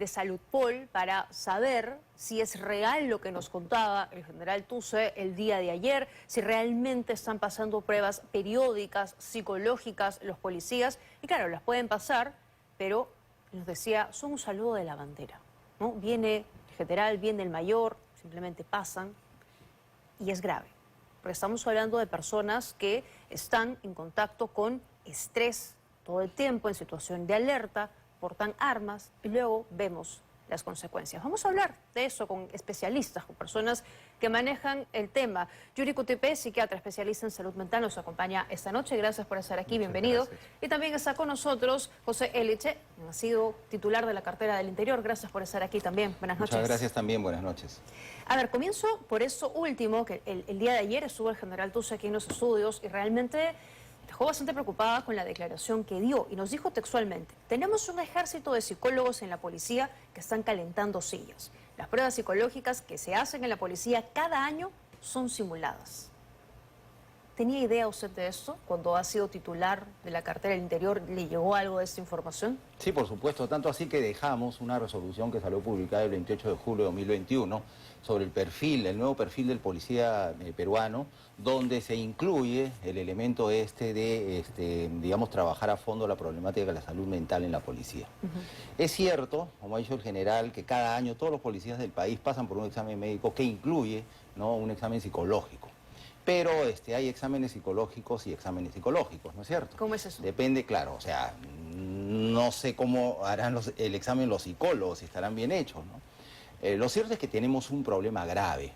de Saludpol para saber si es real lo que nos contaba el general Tuse el día de ayer, si realmente están pasando pruebas periódicas, psicológicas los policías. Y claro, las pueden pasar, pero nos decía, son un saludo de la bandera, ¿no? Viene el general, viene el mayor, simplemente pasan y es grave. Porque estamos hablando de personas que están en contacto con estrés todo el tiempo, en situación de alerta, portan armas y luego vemos las consecuencias. Vamos a hablar de eso con especialistas, con personas que manejan el tema. Yuri Cutipé, psiquiatra especialista en salud mental, nos acompaña esta noche. Gracias por estar aquí, bienvenido. Y también está con nosotros José Eliche, ha sido titular de la cartera del Interior. Gracias por estar aquí también. Buenas noches. Muchas gracias también, buenas noches. A ver, comienzo por eso último, que el día de ayer estuvo el general Tuse aquí en los estudios y realmente dejó bastante preocupada con la declaración que dio y nos dijo textualmente: tenemos un ejército de psicólogos en la policía que están calentando sillas. Las pruebas psicológicas que se hacen en la policía cada año son simuladas. ¿Tenía idea usted de esto? Cuando ha sido titular de la cartera del Interior, ¿le llegó algo de esta información? Sí, por supuesto, tanto así que dejamos una resolución que salió publicada el 28 de julio de 2021 sobre el perfil, el nuevo perfil del policía peruano, donde se incluye el elemento de, digamos, trabajar a fondo la problemática de la salud mental en la policía. Es cierto, como ha dicho el general, que cada año todos los policías del país pasan por un examen médico que incluye, ¿no?, un examen psicológico. Pero hay exámenes psicológicos y exámenes psicológicos, ¿no es cierto? ¿Cómo es eso? Depende, claro, o sea, no sé cómo harán el examen los psicólogos, si estarán bien hechos, ¿no? Lo cierto es que tenemos un problema grave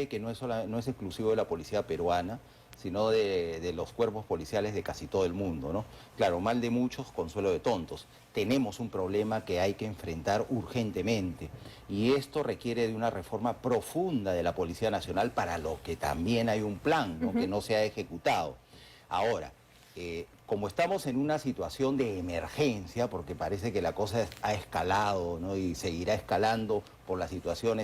que no es exclusivo de la policía peruana, sino de los cuerpos policiales de casi todo el mundo, ¿no? Claro, mal de muchos, consuelo de tontos. Tenemos un problema que hay que enfrentar urgentemente y esto requiere de una reforma profunda de la Policía Nacional, para lo que también hay un plan, ¿no?, que no se ha ejecutado. Ahora, como estamos en una situación de emergencia, porque parece que la cosa ha escalado, ¿no?, y seguirá escalando por la situación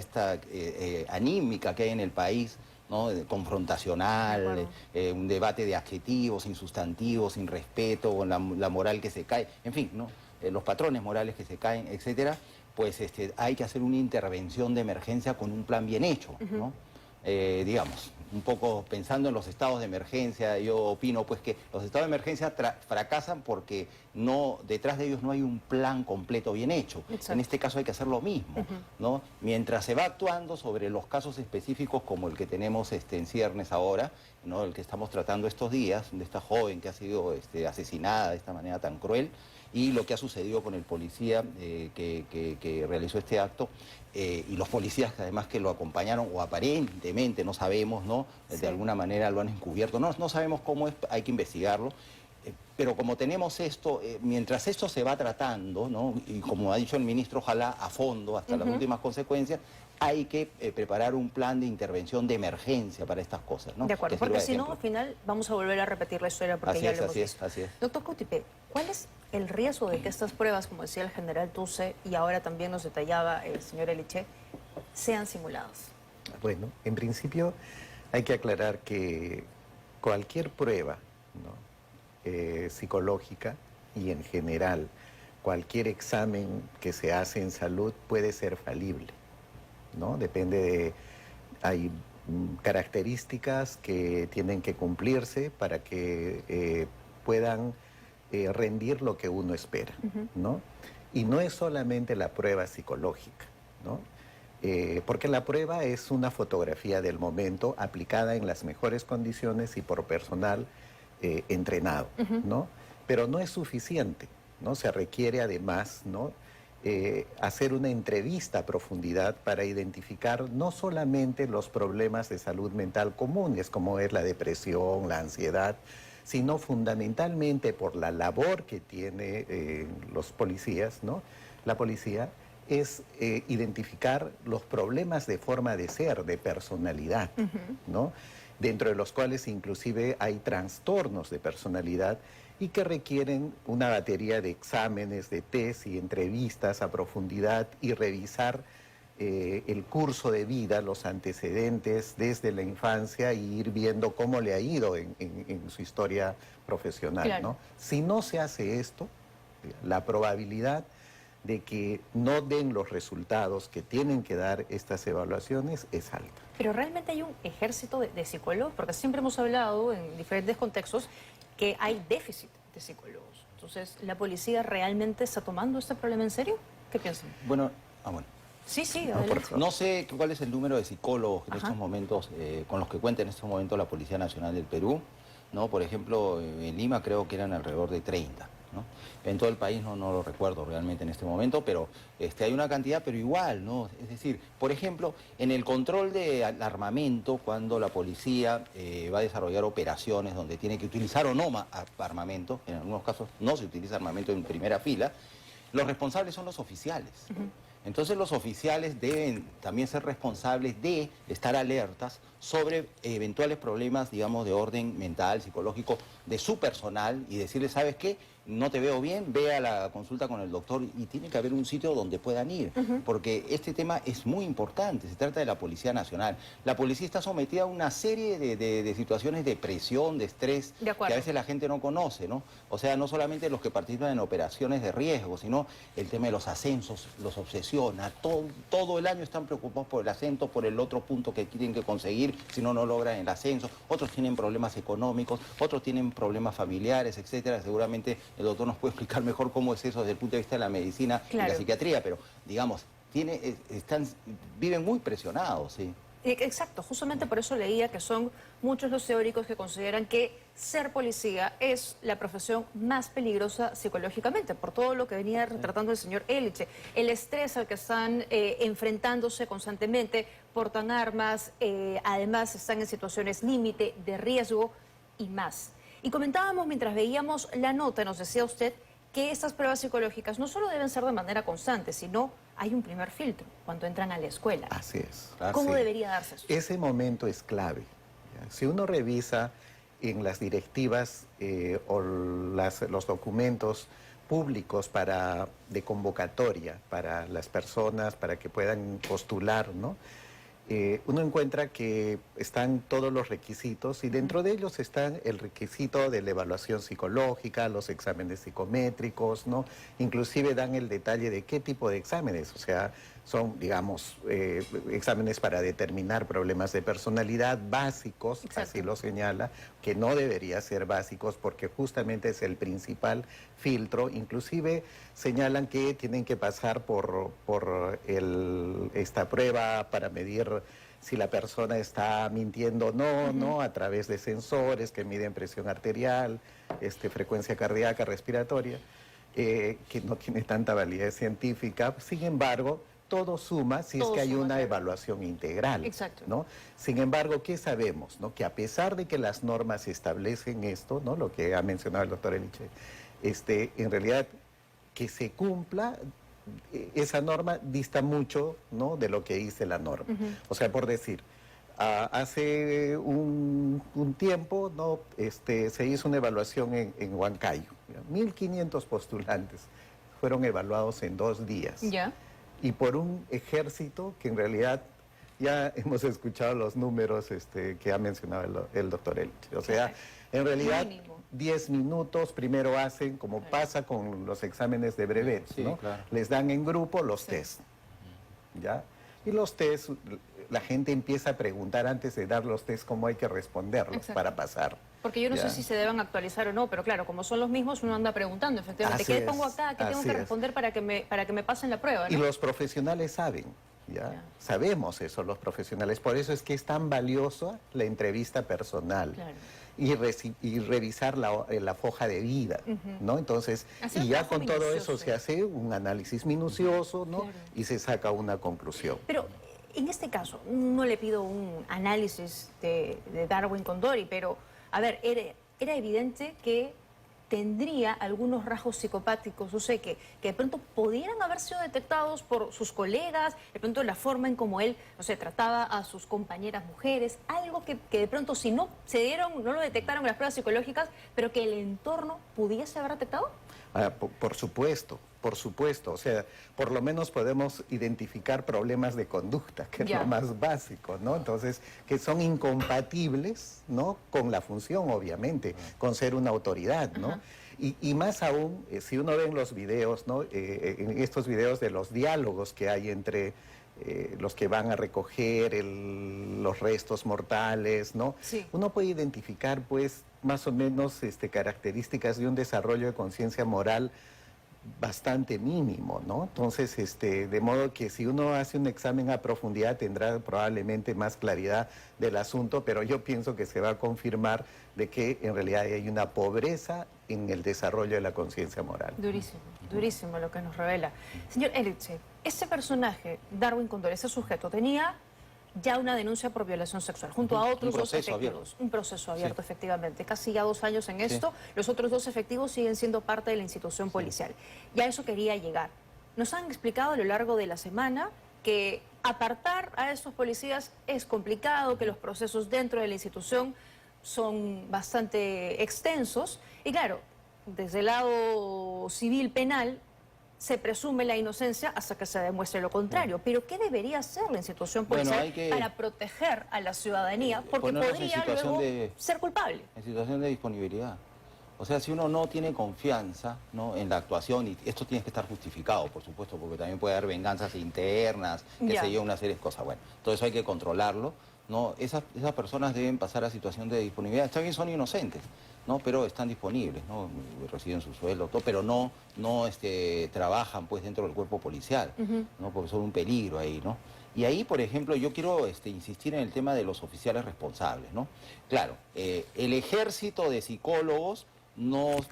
anímica que hay en el país, ¿no?, confrontacional, un debate de adjetivos, sin sustantivos, sin respeto, con la moral que se cae, en fin, ¿no?, los patrones morales que se caen, etcétera, pues hay que hacer una intervención de emergencia con un plan bien hecho, ¿no? Digamos, un poco pensando en los estados de emergencia, yo opino pues que los estados de emergencia fracasan porque detrás de ellos no hay un plan completo bien hecho. Exacto. En este caso hay que hacer lo mismo, ¿no? Mientras se va actuando sobre los casos específicos como el que tenemos en ciernes ahora, ¿no?, el que estamos tratando estos días, de esta joven que ha sido asesinada de esta manera tan cruel, y lo que ha sucedido con el policía que realizó este acto, y los policías que además que lo acompañaron, o aparentemente, no sabemos, ¿no?, de alguna manera lo han encubierto, no sabemos cómo es, hay que investigarlo. Pero como tenemos esto, mientras esto se va tratando, ¿no?, y como ha dicho el ministro, ojalá a fondo, hasta las últimas consecuencias, hay que preparar un plan de intervención de emergencia para estas cosas, ¿no? De acuerdo, porque si no, al final vamos a volver a repetir la historia, porque ya lo hemos visto. Así es. Doctor Cutipé, ¿cuál es el riesgo de que estas pruebas, como decía el general Tuse, y ahora también nos detallaba el señor Eliche, sean simuladas? Bueno, en principio hay que aclarar que cualquier prueba, ¿no?, psicológica, y en general cualquier examen que se hace en salud puede ser falible, ¿no? Hay características que tienen que cumplirse para que puedan rendir lo que uno espera, ¿no? Y no es solamente la prueba psicológica, ¿no? Porque la prueba es una fotografía del momento aplicada en las mejores condiciones y por personal entrenado, ¿no? Pero no es suficiente, ¿no? Se requiere además, ¿no?, hacer una entrevista a profundidad para identificar no solamente los problemas de salud mental comunes, como es la depresión, la ansiedad, sino fundamentalmente por la labor que tiene los policías, ¿no? La policía es identificar los problemas de forma de ser, de personalidad, ¿no?, dentro de los cuales inclusive hay trastornos de personalidad y que requieren una batería de exámenes, de test y entrevistas a profundidad y revisar el curso de vida, los antecedentes desde la infancia, y ir viendo cómo le ha ido en su historia profesional, claro, ¿no? Si no se hace esto, la probabilidad de que no den los resultados que tienen que dar estas evaluaciones es alta. Pero realmente hay un ejército de psicólogos, porque siempre hemos hablado en diferentes contextos que hay déficit de psicólogos. Entonces, ¿la policía realmente está tomando este problema en serio? ¿Qué piensan? Bueno. Sí, No, adelante. por favor. No sé cuál es el número de psicólogos en Ajá. estos momentos, con los que cuenta en estos momentos la Policía Nacional del Perú, ¿no? Por ejemplo, en Lima creo que eran alrededor de 30, ¿no? En todo el país no lo recuerdo realmente en este momento, pero hay una cantidad, pero igual, ¿no? Es decir, por ejemplo, en el control de armamento, cuando la policía va a desarrollar operaciones donde tiene que utilizar o no armamento, en algunos casos no se utiliza armamento en primera fila, los responsables son los oficiales. Entonces los oficiales deben también ser responsables de estar alertas sobre eventuales problemas, digamos, de orden mental, psicológico de su personal y decirles, ¿sabes qué? No te veo bien, ve a la consulta con el doctor y tiene que haber un sitio donde puedan ir, porque este tema es muy importante, se trata de la Policía Nacional. La policía está sometida a una serie de situaciones de presión, de estrés, De acuerdo. que a veces la gente no conoce, ¿no? O sea, no solamente los que participan en operaciones de riesgo, sino el tema de los ascensos los obsesiona. Todo el año están preocupados por el ascenso, por el otro punto que tienen que conseguir, si no logran el ascenso. Otros tienen problemas económicos, otros tienen problemas familiares, etcétera. Seguramente el doctor nos puede explicar mejor cómo es eso desde el punto de vista de la medicina y Claro. la psiquiatría, pero digamos, viven muy presionados, sí. Exacto, justamente por eso leía que son muchos los teóricos que consideran que ser policía es la profesión más peligrosa psicológicamente, por todo lo que venía retratando el señor Eliche. El estrés al que están enfrentándose constantemente, portan armas, además están en situaciones límite, de riesgo y más. Y comentábamos mientras veíamos la nota, nos decía usted, que estas pruebas psicológicas no solo deben ser de manera constante, sino hay un primer filtro cuando entran a la escuela. Así es. ¿Cómo Sí. debería darse eso? Ese momento es clave. ¿Ya? Si uno revisa en las directivas o los documentos públicos de convocatoria para las personas, para que puedan postular, ¿no? Uno encuentra que están todos los requisitos y dentro de ellos están el requisito de la evaluación psicológica, los exámenes psicométricos, ¿no? Inclusive dan el detalle de qué tipo de exámenes, o sea, son, digamos, exámenes para determinar problemas de personalidad básicos, Exacto. así lo señala, que no debería ser básicos porque justamente es el principal filtro. Inclusive señalan que tienen que pasar por esta prueba para medir si la persona está mintiendo o no, ¿no? A través de sensores que miden presión arterial, frecuencia cardíaca, respiratoria, que no tiene tanta validez científica. Sin embargo, todo suma si Todo es que hay suma, una claro. evaluación integral. Exacto. ¿No? Sin embargo, ¿qué sabemos? ¿No? Que a pesar de que las normas establecen esto, ¿no? Lo que ha mencionado el doctor Eliche, en realidad que se cumpla, esa norma dista mucho, ¿no? De lo que dice la norma. O sea, por decir, hace un tiempo, ¿no? Se hizo una evaluación en Huancayo. 1.500 postulantes fueron evaluados en 2 días. Ya. Y por un ejército que en realidad ya hemos escuchado los números que ha mencionado el doctor Eliche. O sea, en realidad Mínimo. 10 minutos primero hacen, como Claro. pasa con los exámenes de brevet, Sí, ¿no? claro. Les dan en grupo los Sí. test, ¿ya? Y los test, la gente empieza a preguntar antes de dar los test cómo hay que responderlos Exacto. para pasar. Porque yo no Ya. sé si se deben actualizar o no, pero claro, como son los mismos, uno anda preguntando, efectivamente, Así ¿qué es, pongo acá? ¿Qué tengo así que es. responder para que me pasen la prueba? Y ¿no? los profesionales saben, ¿ya? Ya. Sabemos eso los profesionales. Por eso es que es tan valiosa la entrevista personal. Claro. Y revisar la hoja de vida, ¿no? Entonces, Hacer y un ya trabajo con todo minucioso. eso se hace un análisis minucioso, ¿no? Claro. Y se saca una conclusión. Pero en este caso, no le pido un análisis de Darwin Condori, pero, a ver, era evidente que tendría algunos rasgos psicopáticos, o sea, que de pronto pudieran haber sido detectados por sus colegas, de pronto la forma en como él, no sé, trataba a sus compañeras mujeres, algo que de pronto si no no lo detectaron en las pruebas psicológicas, pero que el entorno pudiese haber detectado. Por supuesto, o sea, por lo menos podemos identificar problemas de conducta, que es Ya. lo más básico, ¿no? Entonces, que son incompatibles, ¿no? Con la función, obviamente, con ser una autoridad, ¿no? Ajá. Y más aún, si uno ve en los videos, ¿no? En estos videos de los diálogos que hay entre los que van a recoger los restos mortales, ¿no? Sí. Uno puede identificar, pues, más o menos características de un desarrollo de conciencia moral bastante mínimo, ¿no? Entonces, de modo que si uno hace un examen a profundidad tendrá probablemente más claridad del asunto, pero yo pienso que se va a confirmar de que en realidad hay una pobreza en el desarrollo de la conciencia moral. Durísimo, durísimo lo que nos revela. Señor Erlich, ese personaje, Darwin Condori, ese sujeto, tenía ya una denuncia por violación sexual, junto a otros dos efectivos. Un proceso abierto, efectivamente. Casi ya 2 años en esto. Los otros 2 efectivos siguen siendo parte de la institución policial. Ya a eso quería llegar. Nos han explicado a lo largo de la semana que apartar a estos policías es complicado, que los procesos dentro de la institución son bastante extensos. Y claro, desde el lado civil penal, se presume la inocencia hasta que se demuestre lo contrario. Pero ¿qué debería hacer la institución policial para proteger a la ciudadanía? Porque podría luego ser culpable. En situación de disponibilidad. O sea, si uno no tiene confianza, ¿no?, en la actuación, y esto tiene que estar justificado, por supuesto, porque también puede haber venganzas internas, qué sé yo, una serie de cosas. Bueno, todo eso hay que controlarlo, ¿no? Esas personas deben pasar a situación de disponibilidad. Está bien, son inocentes, ¿no?, pero están disponibles, ¿no?, reciben su sueldo, todo, pero no trabajan, pues, dentro del cuerpo policial, ¿no?, porque son un peligro ahí, ¿no? Y ahí, por ejemplo, yo quiero insistir en el tema de los oficiales responsables, ¿no? Claro, el ejército de psicólogos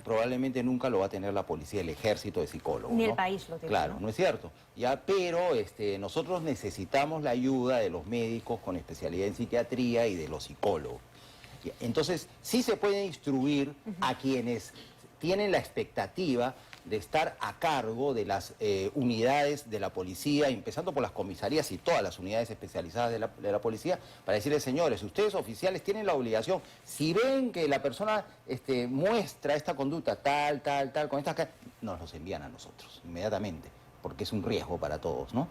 probablemente nunca lo va a tener la policía, el ejército de psicólogos, ni ¿no? el país lo tiene. Claro, ¿no es cierto? Ya, pero nosotros necesitamos la ayuda de los médicos con especialidad en psiquiatría y de los psicólogos. Entonces, sí se puede instruir a quienes tienen la expectativa de estar a cargo de las unidades de la policía, empezando por las comisarías y todas las unidades especializadas de la policía, para decirles, señores, ustedes oficiales tienen la obligación, si ven que la persona muestra esta conducta tal, con estas, nos los envían a nosotros inmediatamente, porque es un riesgo para todos, ¿no?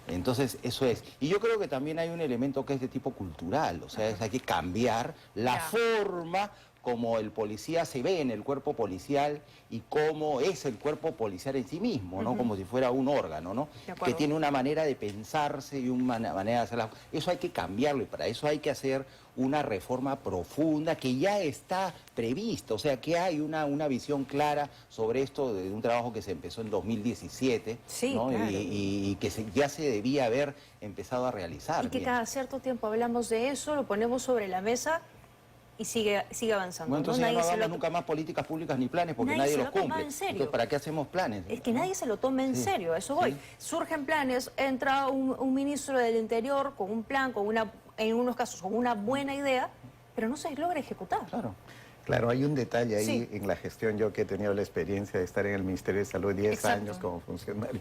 Entonces, eso es. Y yo creo que también hay un elemento que es de tipo cultural, o sea, hay que cambiar la forma como el policía se ve en el cuerpo policial y cómo es el cuerpo policial en sí mismo, ¿no? Como si fuera un órgano, ¿no? Que tiene una manera de pensarse y una manera de hacerla. Eso hay que cambiarlo y para eso hay que hacer una reforma profunda que ya está prevista, o sea, que hay una visión clara sobre esto de un trabajo que se empezó en 2017, ¿no? Claro. y que ya se debía haber empezado a realizar. Y que cada cierto tiempo hablamos de eso, lo ponemos sobre la mesa y sigue avanzando. Bueno, entonces ¿no? no hagamos nunca más políticas públicas ni planes porque nadie los cumple. En serio. Entonces, ¿para qué hacemos planes? Es que nadie se lo tome en serio, a eso voy. Sí. Surgen planes, entra un ministro del Interior con un plan, en unos casos con una buena idea, pero no se logra ejecutar. Claro, hay un detalle ahí en la gestión, yo que he tenido la experiencia de estar en el Ministerio de Salud 10 años como funcionario.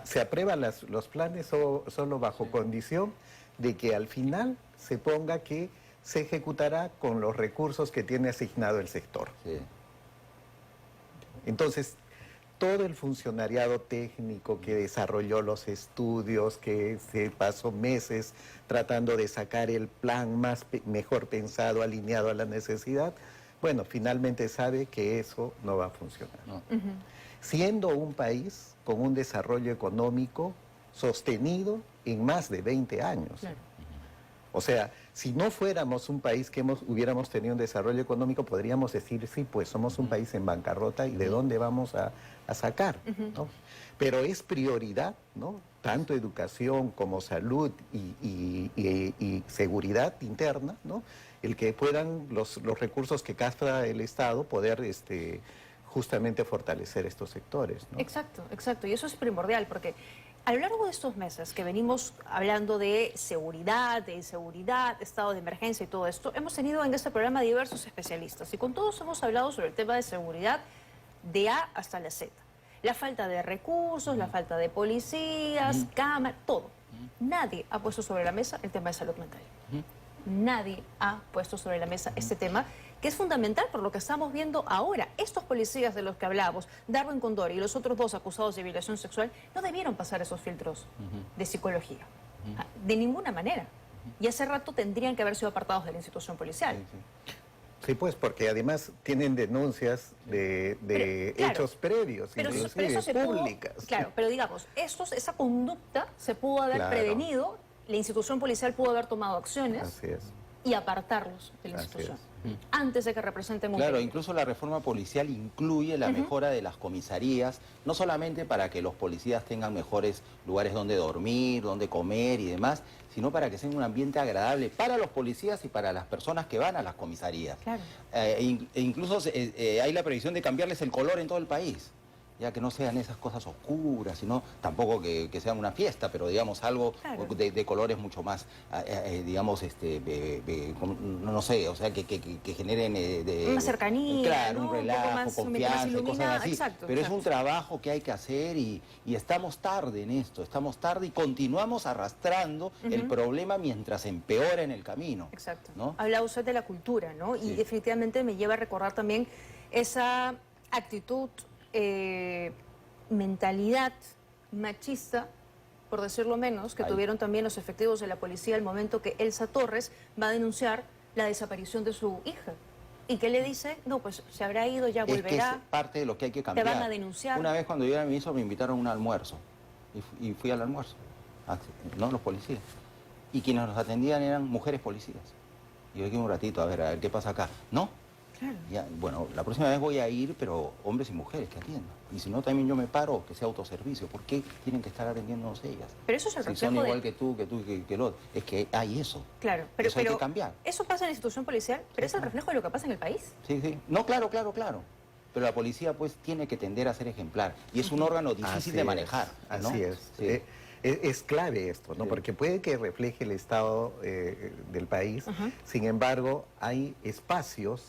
Se aprueban los planes solo bajo condición de que al final se ponga que se ejecutará con los recursos que tiene asignado el sector. Sí. Entonces, todo el funcionariado técnico que desarrolló los estudios, que se pasó meses tratando de sacar el plan mejor pensado, alineado a la necesidad, bueno, finalmente sabe que eso no va a funcionar. No. Siendo un país con un desarrollo económico sostenido en más de 20 años. Claro. O sea, si no fuéramos un país que hubiéramos tenido un desarrollo económico, podríamos decir, sí, pues somos un país en bancarrota y de dónde vamos a sacar, ¿no? Pero es prioridad, ¿no? Tanto educación como salud y seguridad interna, ¿no? El que puedan los recursos que gasta el Estado poder justamente fortalecer estos sectores, ¿no? Exacto, exacto. Y eso es primordial porque a lo largo de estos meses que venimos hablando de seguridad, de inseguridad, estado de emergencia y todo esto, hemos tenido en este programa diversos especialistas y con todos hemos hablado sobre el tema de seguridad de A hasta la Z. La falta de recursos, la falta de policías, cámaras, todo. Nadie ha puesto sobre la mesa el tema de salud mental. Nadie ha puesto sobre la mesa este tema, que es fundamental por lo que estamos viendo ahora. Estos policías de los que hablábamos, Darwin Condori y los otros 2 acusados de violación sexual, no debieron pasar esos filtros de psicología. De ninguna manera. Y hace rato tendrían que haber sido apartados de la institución policial. Sí, pues, porque además tienen denuncias de claro, hechos previos, pero inclusive eso se pudo, públicas. claro, pero digamos, esa conducta se pudo haber Claro. prevenido, la institución policial pudo haber tomado acciones Así es. y apartarlos de la Así institución, es. antes de que representen un Claro, peligro. incluso la reforma policial incluye la mejora de las comisarías, no solamente para que los policías tengan mejores lugares donde dormir, donde comer y demás, sino para que sea un ambiente agradable para los policías y para las personas que van a las comisarías. Claro. Incluso hay la previsión de cambiarles el color en todo el país, ya que no sean esas cosas oscuras, sino tampoco que sean una fiesta, pero digamos algo Claro. de colores mucho más, digamos, no sé, o sea, que generen... Una cercanía, claro, ¿no? un Un poco relajo, más confianza, cosas iluminada, así. exacto, Pero exacto. es un trabajo que hay que hacer y estamos tarde en esto, estamos tarde y continuamos arrastrando el problema mientras empeora en el camino. Exacto. ¿no? Habla usted de la cultura, ¿no? Y Sí. definitivamente me lleva a recordar también esa actitud, mentalidad machista, por decirlo menos, que Ahí. tuvieron también los efectivos de la policía al momento que Elsa Torres va a denunciar la desaparición de su hija. ¿Y qué le dice? No, pues se habrá ido, ya Es que es volverá. parte de lo que hay que cambiar. van a denunciar. Una vez cuando yo era ministro me invitaron a un almuerzo y fui al almuerzo, no los policías. Y quienes nos atendían eran mujeres policías. Y yo dije un ratito, a ver qué pasa acá. No. Claro. Ya, bueno, la próxima vez voy a ir, pero hombres y mujeres que atiendan. Y si no, también yo me paro, que sea autoservicio. ¿Por qué tienen que estar atendiéndonos ellas? Pero eso es el Si reflejo son de... igual que tú, que el otro. Es que hay eso. Claro, Eso hay que cambiar. eso pasa en la institución policial, pero es el reflejo de lo que pasa en el país. Sí, sí. No, claro. Pero la policía, pues, tiene que tender a ser ejemplar. Y es un órgano difícil Así de es, manejar. ¿no? Así es. Sí. Es clave esto, ¿no? Sí. Porque puede que refleje el estado del país. Ajá. Sin embargo, hay espacios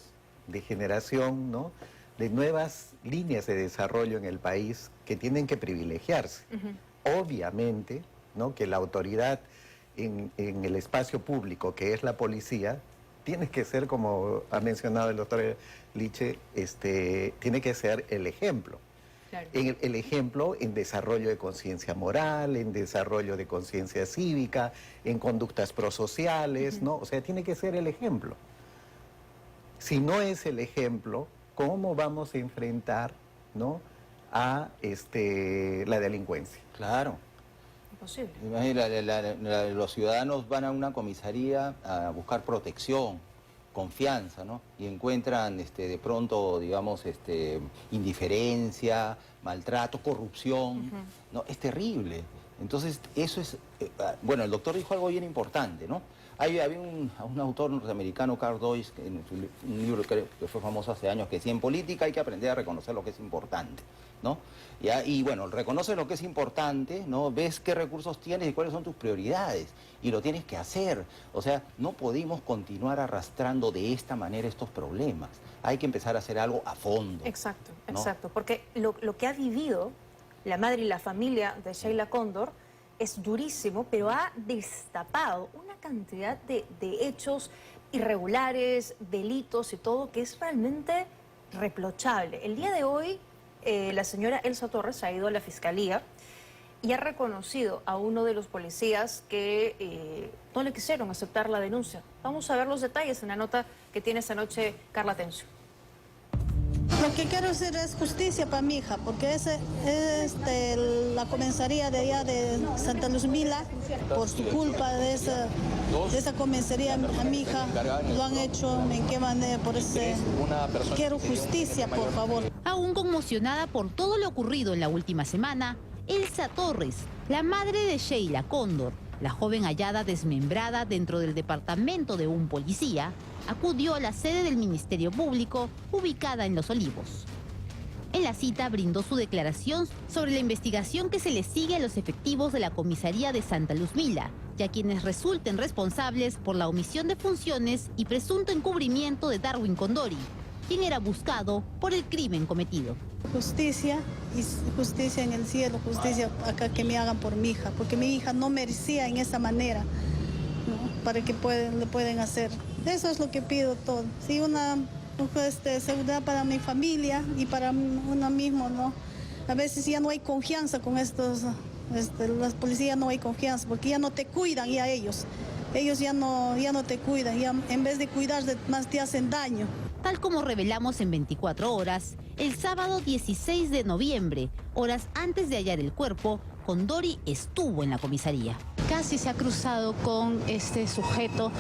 de generación, ¿no?, de nuevas líneas de desarrollo en el país que tienen que privilegiarse. Obviamente, ¿no?, que la autoridad en el espacio público, que es la policía, tiene que ser, como ha mencionado el doctor Liche, tiene que ser el ejemplo. Claro. El ejemplo en desarrollo de conciencia moral, en desarrollo de conciencia cívica, en conductas prosociales, ¿no? O sea, tiene que ser el ejemplo. Si no es el ejemplo, ¿cómo vamos a enfrentar, ¿no?, a la delincuencia? Claro. Imposible. Imagina, los ciudadanos van a una comisaría a buscar protección, confianza, ¿no? Y encuentran de pronto, digamos, indiferencia, maltrato, corrupción, ¿no? Es terrible. Entonces, eso es... bueno, el doctor dijo algo bien importante, ¿no? Había un autor norteamericano, Carl Deutsch, en un libro que fue famoso hace años, que decía, en política hay que aprender a reconocer lo que es importante, ¿no? ¿Ya? Y bueno, reconoces lo que es importante, ¿no? Ves qué recursos tienes y cuáles son tus prioridades, y lo tienes que hacer. O sea, no podemos continuar arrastrando de esta manera estos problemas. Hay que empezar a hacer algo a fondo. Exacto, ¿no? exacto. Porque lo que ha vivido la madre y la familia de Sheila Cóndor es durísimo, pero ha destapado una cantidad de hechos irregulares, delitos y todo, que es realmente reprochable. El día de hoy, la señora Elsa Torres ha ido a la fiscalía y ha reconocido a uno de los policías que no le quisieron aceptar la denuncia. Vamos a ver los detalles en la nota que tiene esta noche Carla Tencio. Lo que quiero hacer es justicia para mi hija, porque la comisaría de allá de Santa Luzmila, por su culpa de esa comisaría a mi hija, lo han hecho, ¿en qué manera? Por eso quiero justicia, por favor. Aún conmocionada por todo lo ocurrido en la última semana, Elsa Torres, la madre de Sheila Cóndor, la joven hallada desmembrada dentro del departamento de un policía, acudió a la sede del Ministerio Público, ubicada en Los Olivos. En la cita brindó su declaración sobre la investigación que se le sigue a los efectivos de la comisaría de Santa Luzmila y a quienes resulten responsables por la omisión de funciones y presunto encubrimiento de Darwin Condori, quien era buscado por el crimen cometido. Justicia, y justicia en el cielo, justicia acá que me hagan por mi hija, porque mi hija no merecía en esa manera, ¿no?, para que le pueden hacer. Eso es lo que pido todo. Sí, una seguridad para mi familia y para uno mismo, ¿no? A veces ya no hay confianza con estos, las policías no hay confianza, porque ya no te cuidan ya ellos. Ellos ya no te cuidan, ya en vez de cuidarte más te hacen daño. Tal como revelamos en 24 horas, el sábado 16 de noviembre, horas antes de hallar el cuerpo, Condori estuvo en la comisaría. Casi se ha cruzado con este sujeto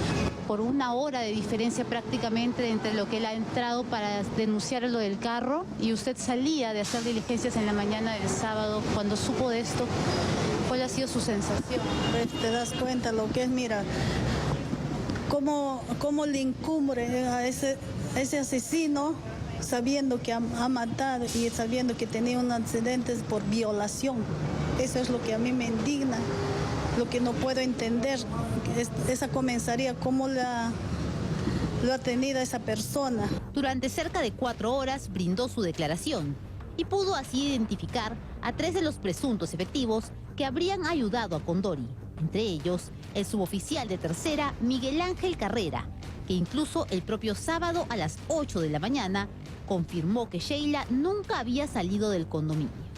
por una hora de diferencia prácticamente entre lo que él ha entrado para denunciar lo del carro y usted salía de hacer diligencias en la mañana del sábado. Cuando supo de esto, ¿cuál ha sido su sensación? Te das cuenta lo que es, mira, cómo le incumbre a ese asesino sabiendo que ha matado y sabiendo que tenía un accidente por violación. Eso es lo que a mí me indigna, lo que no puedo entender, esa comisaría, cómo lo ha tenido esa persona. Durante cerca de 4 horas brindó su declaración y pudo así identificar a 3 de los presuntos efectivos que habrían ayudado a Condori, entre ellos el suboficial de tercera Miguel Ángel Carrera, que incluso el propio sábado a las 8 de la mañana confirmó que Sheila nunca había salido del condominio.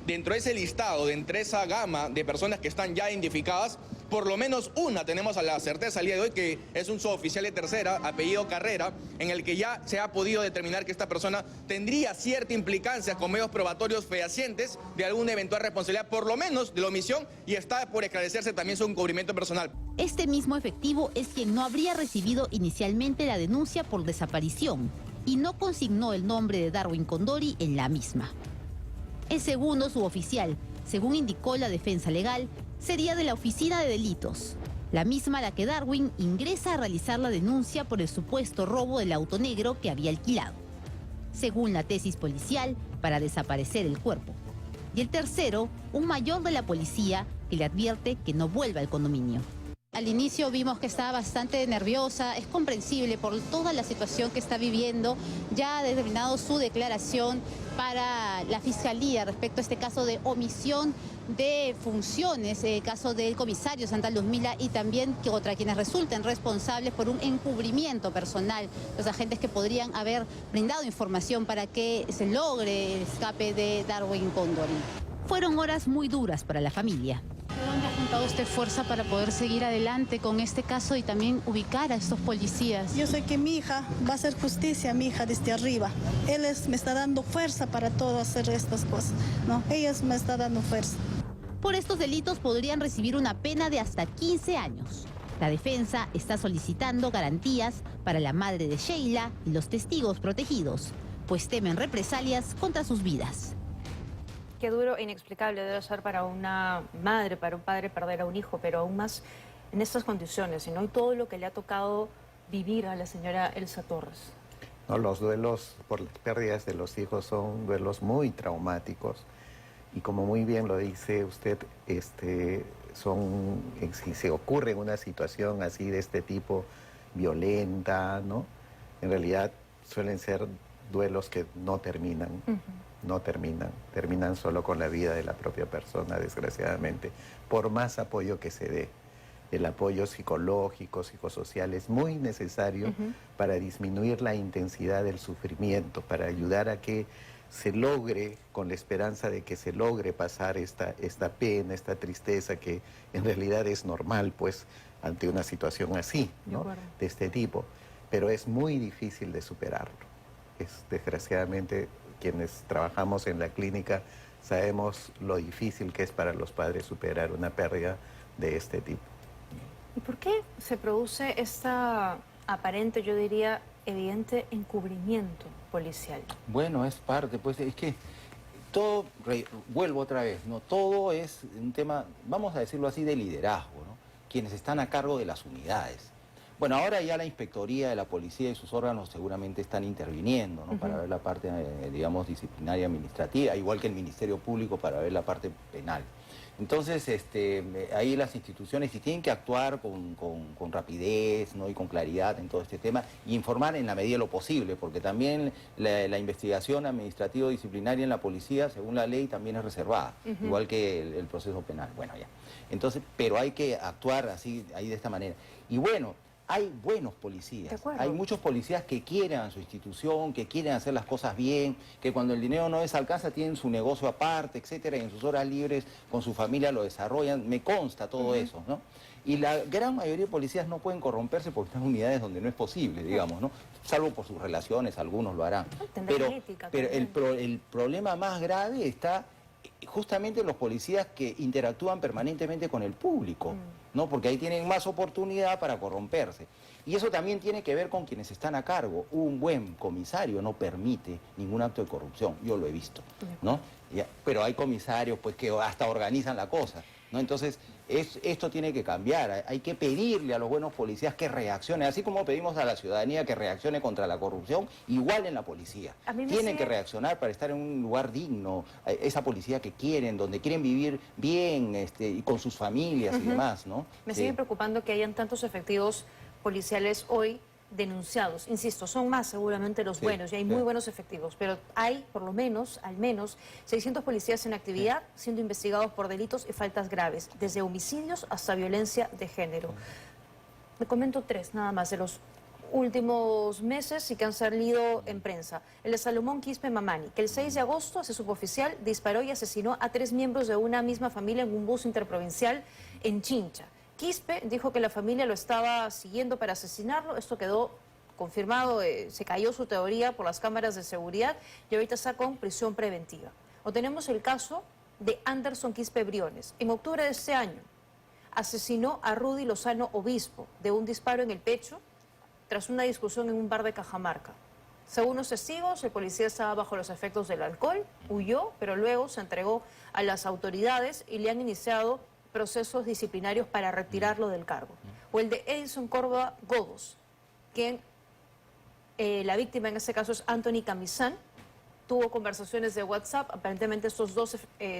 Dentro de ese listado, entre esa gama de personas que están ya identificadas, por lo menos una tenemos a la certeza al día de hoy, que es un suboficial de tercera, apellido Carrera, en el que ya se ha podido determinar que esta persona tendría cierta implicancia con medios probatorios fehacientes de alguna eventual responsabilidad, por lo menos de la omisión, y está por esclarecerse también su encubrimiento personal. Este mismo efectivo es quien no habría recibido inicialmente la denuncia por desaparición y no consignó el nombre de Darwin Condori en la misma. El segundo suboficial, según indicó la defensa legal, sería de la Oficina de Delitos, la misma a la que Darwin ingresa a realizar la denuncia por el supuesto robo del auto negro que había alquilado, según la tesis policial, para desaparecer el cuerpo. Y el tercero, un mayor de la policía que le advierte que no vuelva al condominio. Al inicio vimos que estaba bastante nerviosa, es comprensible por toda la situación que está viviendo. Ya ha determinado su declaración para la Fiscalía respecto a este caso de omisión de funciones, el caso del comisario Santa Luzmila y también contra quienes resulten responsables por un encubrimiento personal, los agentes que podrían haber brindado información para que se logre el escape de Darwin Condori. Fueron horas muy duras para la familia. ¿De dónde ha juntado usted fuerza para poder seguir adelante con este caso y también ubicar a estos policías? Yo sé que mi hija va a hacer justicia, mi hija desde arriba. Me está dando fuerza para todo hacer estas cosas, ¿no? Ella me está dando fuerza. Por estos delitos podrían recibir una pena de hasta 15 años. La defensa está solicitando garantías para la madre de Sheila y los testigos protegidos, pues temen represalias contra sus vidas. Qué duro e inexplicable debe ser para una madre, para un padre perder a un hijo, pero aún más en estas condiciones, ¿no? Y todo lo que le ha tocado vivir a la señora Elsa Torres. No, los duelos por las pérdidas de los hijos son duelos muy traumáticos y como muy bien lo dice usted, si se ocurre en una situación así de este tipo violenta, ¿no? En realidad suelen ser duelos que no terminan. No terminan solo con la vida de la propia persona, desgraciadamente, por más apoyo que se dé. El apoyo psicológico, psicosocial es muy necesario para disminuir la intensidad del sufrimiento, para ayudar a que se logre, con la esperanza de que se logre pasar esta pena, esta tristeza que en realidad es normal, pues, ante una situación así, ¿no? De este tipo. Pero es muy difícil de superarlo. Desgraciadamente, quienes trabajamos en la clínica sabemos lo difícil que es para los padres superar una pérdida de este tipo. ¿Y por qué se produce esta aparente, yo diría, evidente encubrimiento policial? Bueno, es parte, pues es que todo, vuelvo otra vez, ¿no? Todo es un tema, vamos a decirlo así, de liderazgo, ¿no? Quienes están a cargo de las unidades. Bueno, ahora ya la Inspectoría de la Policía y sus órganos seguramente están interviniendo, ¿no? Para ver la parte, digamos, disciplinaria administrativa, igual que el Ministerio Público para ver la parte penal. Entonces, ahí las instituciones sí tienen que actuar con rapidez, ¿no? Y con claridad en todo este tema, y informar en la medida de lo posible, porque también la investigación administrativo-disciplinaria en la policía, según la ley, también es reservada, igual que el proceso penal. Bueno, ya. Entonces, pero hay que actuar así, ahí de esta manera. Y bueno, hay buenos De policías, acuerdo. hay muchos policías que quieren a su institución, que quieren hacer las cosas bien, que cuando el dinero no les alcanza tienen su negocio aparte, etcétera, y en sus horas libres con su familia lo desarrollan, me consta todo eso, ¿no? Y la gran mayoría de policías no pueden corromperse porque están en unidades donde no es posible, digamos, ¿no? Salvo por sus relaciones, algunos lo harán. Tendrán ética Pero también. el problema más grave está justamente en los policías que interactúan permanentemente con el público, ¿no? Porque ahí tienen más oportunidad para corromperse. Y eso también tiene que ver con quienes están a cargo. Un buen comisario no permite ningún acto de corrupción, yo lo he visto, ¿no? Pero hay comisarios pues que hasta organizan la cosa, ¿no? Entonces, esto tiene que cambiar. Hay que pedirle a los buenos policías que reaccionen, así como pedimos a la ciudadanía que reaccione contra la corrupción, igual en la policía. A mí me Tienen sigue- que reaccionar para estar en un lugar digno, esa policía que quieren, donde quieren vivir bien y con sus familias y demás, ¿no? Me Sí. sigue preocupando que hayan tantos efectivos policiales hoy denunciados. Insisto, son más seguramente los Sí, buenos y hay sí. muy buenos efectivos, pero hay por lo menos, al menos, 600 policías en actividad siendo investigados por delitos y faltas graves, desde homicidios hasta violencia de género. Me comento 3 nada más de los últimos meses y que han salido en prensa. El de Salomón Quispe Mamani, que el 6 de agosto, se supo oficial, disparó y asesinó a 3 miembros de una misma familia en un bus interprovincial en Chincha. Quispe dijo que la familia lo estaba siguiendo para asesinarlo. Esto quedó confirmado, se cayó su teoría por las cámaras de seguridad y ahorita está con prisión preventiva. O tenemos el caso de Anderson Quispe Briones. En octubre de este año asesinó a Rudy Lozano Obispo de un disparo en el pecho tras una discusión en un bar de Cajamarca. Según los testigos, el policía estaba bajo los efectos del alcohol, huyó, pero luego se entregó a las autoridades y le han iniciado procesos disciplinarios para retirarlo del cargo. O el de Edison Córdoba Godos, quien la víctima en este caso es Anthony Camizán, tuvo conversaciones de WhatsApp, aparentemente estos dos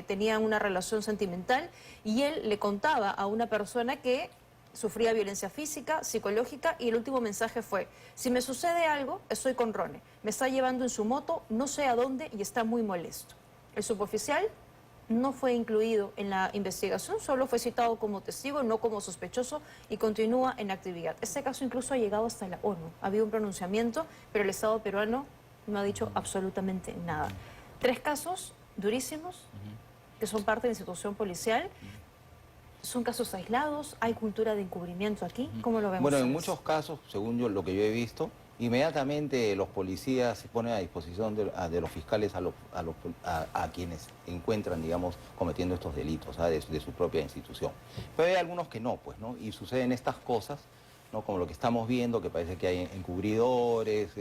tenían una relación sentimental y él le contaba a una persona que sufría violencia física, psicológica y el último mensaje fue: si me sucede algo, estoy con Rone, me está llevando en su moto, no sé a dónde y está muy molesto. El suboficial no fue incluido en la investigación, solo fue citado como testigo, no como sospechoso y continúa en actividad. Este caso incluso ha llegado hasta la ONU, ha habido un pronunciamiento, pero el Estado peruano no ha dicho absolutamente nada. 3 casos durísimos que son parte de la institución policial. ¿Son casos aislados? ¿Hay cultura de encubrimiento aquí? ¿Cómo lo vemos? Bueno, en ustedes? muchos casos, según lo que yo he visto, inmediatamente los policías se ponen a disposición de los fiscales a quienes encuentran, digamos, cometiendo estos delitos, de su propia institución. Pero hay algunos que no, pues, ¿no? Y suceden estas cosas, ¿no? Como lo que estamos viendo, que parece que hay encubridores,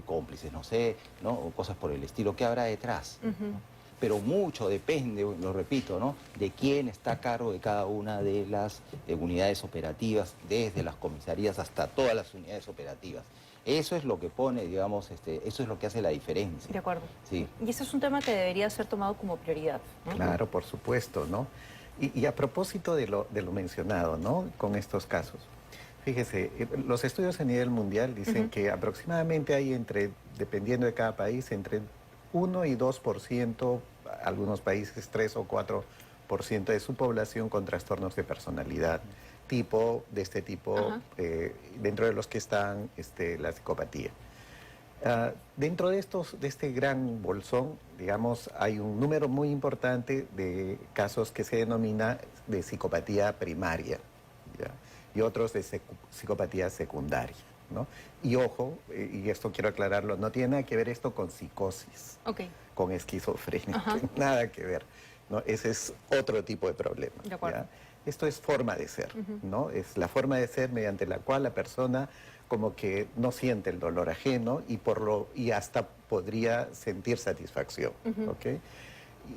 cómplices, no sé, ¿no? O cosas por el estilo. ¿Qué habrá detrás? ¿no? Pero mucho depende, lo repito, ¿no? De quién está a cargo de cada una de las unidades operativas, desde las comisarías hasta todas las unidades operativas. Eso es lo que pone, digamos, eso es lo que hace la diferencia. De acuerdo. Sí. Y ese es un tema que debería ser tomado como prioridad, ¿no? Claro, por supuesto, ¿no? Y a propósito de lo mencionado, ¿no? Con estos casos. Fíjese, los estudios a nivel mundial dicen que aproximadamente hay dependiendo de cada país, entre 1 y 2%, algunos países 3 o 4% de su población con trastornos de personalidad de este tipo, dentro de los que están la psicopatía. Dentro de este gran bolsón, digamos, hay un número muy importante de casos que se denomina de psicopatía primaria, ¿ya? Y otros de psicopatía secundaria, ¿no? Y ojo, y esto quiero aclararlo, no tiene nada que ver esto con psicosis, con esquizofrenia, nada que ver, ¿no? Ese es otro tipo de problema. De acuerdo. ¿Ya? Esto es forma de ser, ¿no? Es la forma de ser mediante la cual la persona como que no siente el dolor ajeno y hasta podría sentir satisfacción, ¿ok?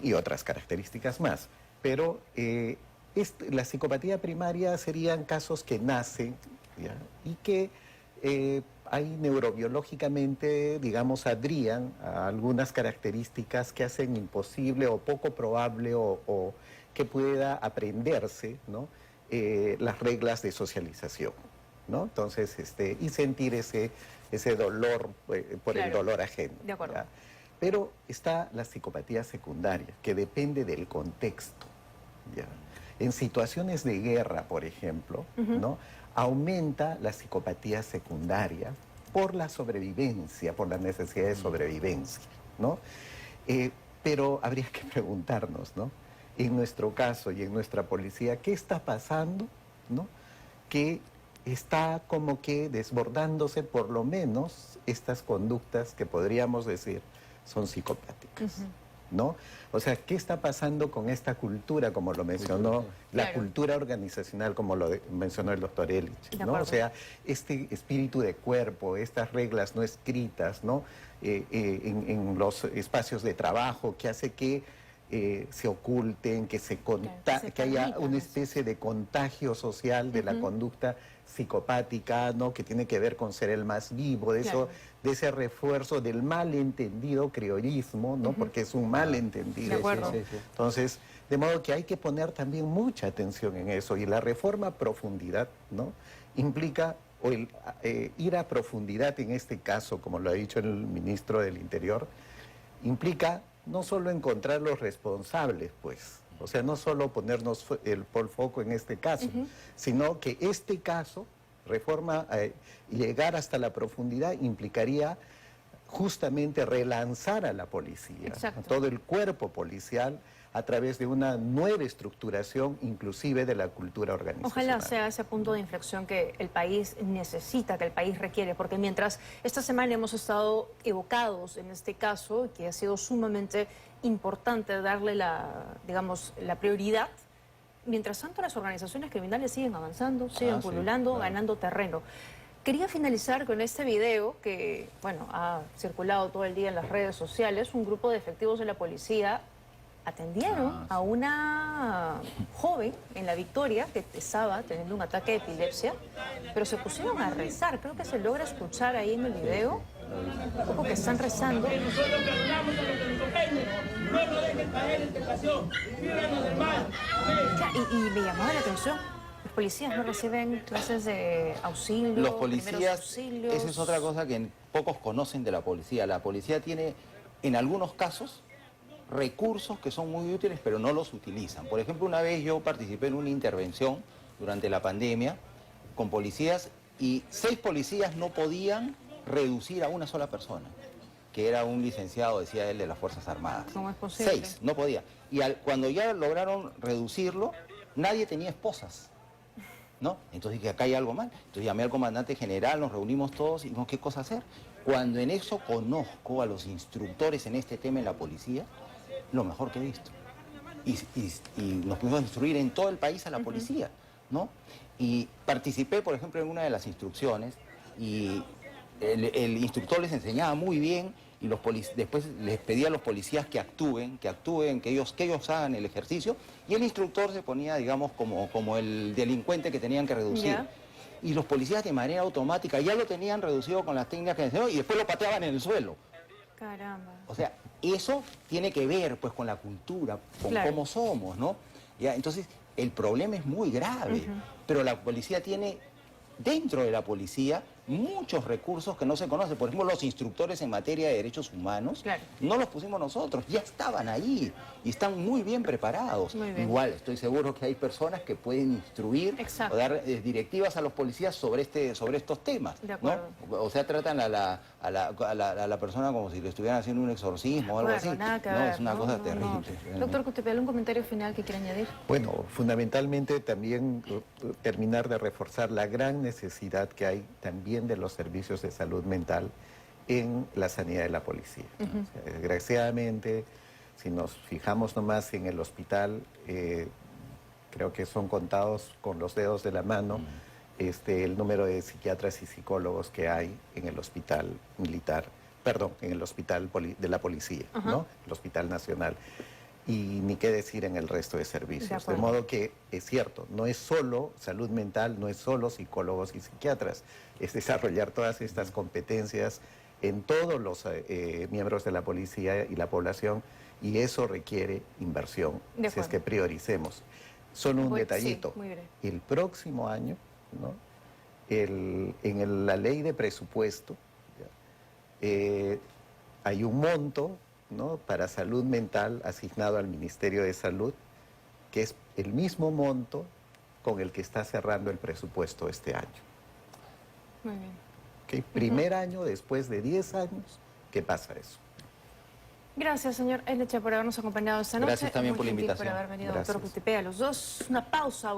Y otras características más. Pero la psicopatía primaria serían casos que nacen, ¿ya? Y que hay neurobiológicamente, digamos, adrían a algunas características que hacen imposible o poco probable o que pueda aprenderse, ¿no? Las reglas de socialización, ¿no? Entonces, y sentir ese dolor por el dolor ajeno. De acuerdo. ¿Ya? Pero está la psicopatía secundaria, que depende del contexto, ¿ya? En situaciones de guerra, por ejemplo, ¿no? aumenta la psicopatía secundaria por la sobrevivencia, por la necesidad de sobrevivencia, ¿no? Pero habría que preguntarnos, ¿no? En nuestro caso y en nuestra policía, ¿qué está pasando, ¿no? Que está como que desbordándose por lo menos estas conductas que podríamos decir son psicopáticas, ¿no? O sea, ¿qué está pasando con esta cultura, como lo mencionó, la cultura organizacional, como lo mencionó el doctor Elich, ¿no? O sea, este espíritu de cuerpo, estas reglas no escritas, ¿no? En los espacios de trabajo, que hace que se oculten, que que haya una especie de contagio social de la conducta psicopática, ¿no? Que tiene que ver con ser el más vivo, de eso, de ese refuerzo del malentendido criollismo, ¿no? Porque es un malentendido. De acuerdo. Entonces, de modo que hay que poner también mucha atención en eso, y la reforma a profundidad, ¿no? Implica ir a profundidad en este caso, como lo ha dicho el ministro del Interior, implica no solo encontrar los responsables, pues, o sea, no solo ponernos el foco en este caso, sino que este caso, reforma, llegar hasta la profundidad implicaría justamente relanzar a la policía, a todo el cuerpo policial, a través de una nueva estructuración, inclusive de la cultura organizacional. Ojalá sea ese punto de inflexión que el país necesita, que el país requiere, porque mientras esta semana hemos estado evocados en este caso, que ha sido sumamente importante darle digamos, la prioridad, mientras tanto las organizaciones criminales siguen avanzando, siguen pululando, ganando terreno. Quería finalizar con este video que, bueno, ha circulado todo el día en las redes sociales. Un grupo de efectivos de la policía atendieron a una joven en La Victoria que estaba teniendo un ataque de epilepsia, pero se pusieron a rezar. Creo que se logra escuchar ahí en el video un poco que están rezando. Nosotros perdonamos a los delincuentes, no nos dejen caer en tentación, líbranos del mal. Y me llamaba la atención, los policías no reciben clases de auxilio, Los primeros policías, auxilios. esa es otra cosa que pocos conocen de la policía. La policía tiene, en algunos casos, recursos que son muy útiles, pero no los utilizan. Por ejemplo, una vez yo participé en una intervención durante la pandemia con policías y 6 policías no podían reducir a una sola persona, que era un licenciado, decía él, de las Fuerzas Armadas. ¿Cómo es posible? 6, no podía. Y cuando ya lograron reducirlo, nadie tenía esposas, ¿no? Entonces dije, acá hay algo mal. Entonces llamé al comandante general, nos reunimos todos y dijimos, ¿qué cosa hacer? Cuando en eso conozco a los instructores en este tema en la policía, lo mejor que he visto. Y nos pudimos instruir en todo el país a la policía, ¿no? Y participé, por ejemplo, en una de las instrucciones y el instructor les enseñaba muy bien y después les pedía a los policías que actúen, que ellos hagan el ejercicio, y el instructor se ponía, digamos, como el delincuente que tenían que reducir. Ya. Y los policías de manera automática ya lo tenían reducido con las técnicas que enseñó y después lo pateaban en el suelo. Caramba. O sea, eso tiene que ver pues con la cultura, con cómo somos, ¿no? Ya, entonces, el problema es muy grave, pero la policía tiene, dentro de la policía, muchos recursos que no se conocen. Por ejemplo, los instructores en materia de derechos humanos, no los pusimos nosotros, ya estaban ahí y están muy bien preparados. Muy bien. Igual, estoy seguro que hay personas que pueden instruir o dar directivas a los policías sobre estos temas, De acuerdo. ¿no? O sea, tratan a la persona como si le estuvieran haciendo un exorcismo o algo así. Nada que No, ver, es una cosa terrible. Doctor Cutipel, ¿un comentario final que quiera añadir? Bueno, fundamentalmente también terminar de reforzar la gran necesidad que hay también de los servicios de salud mental en la sanidad de la policía. O sea, desgraciadamente, si nos fijamos nomás en el hospital, creo que son contados con los dedos de la mano el número de psiquiatras y psicólogos que hay en el hospital militar, perdón, en el hospital de la policía, ¿no? El Hospital Nacional. Y ni qué decir en el resto de servicios. De modo que es cierto, no es solo salud mental, no es solo psicólogos y psiquiatras, es desarrollar todas estas competencias en todos los miembros de la policía y la población, y eso requiere inversión, si es que prioricemos. Solo un detallito, sí, muy bien. el próximo año, ¿no? En la ley de presupuesto hay un monto, ¿no?, para salud mental asignado al Ministerio de Salud, que es el mismo monto con el que está cerrando el presupuesto este año. Muy bien. ¿Ok? Primer año después de 10 años que pasa eso. Gracias, señor Elleche, por habernos acompañado esta noche. Gracias también Muy por la gentil invitación. por haber venido, Gracias. doctor Justipe, a los dos. Una pausa.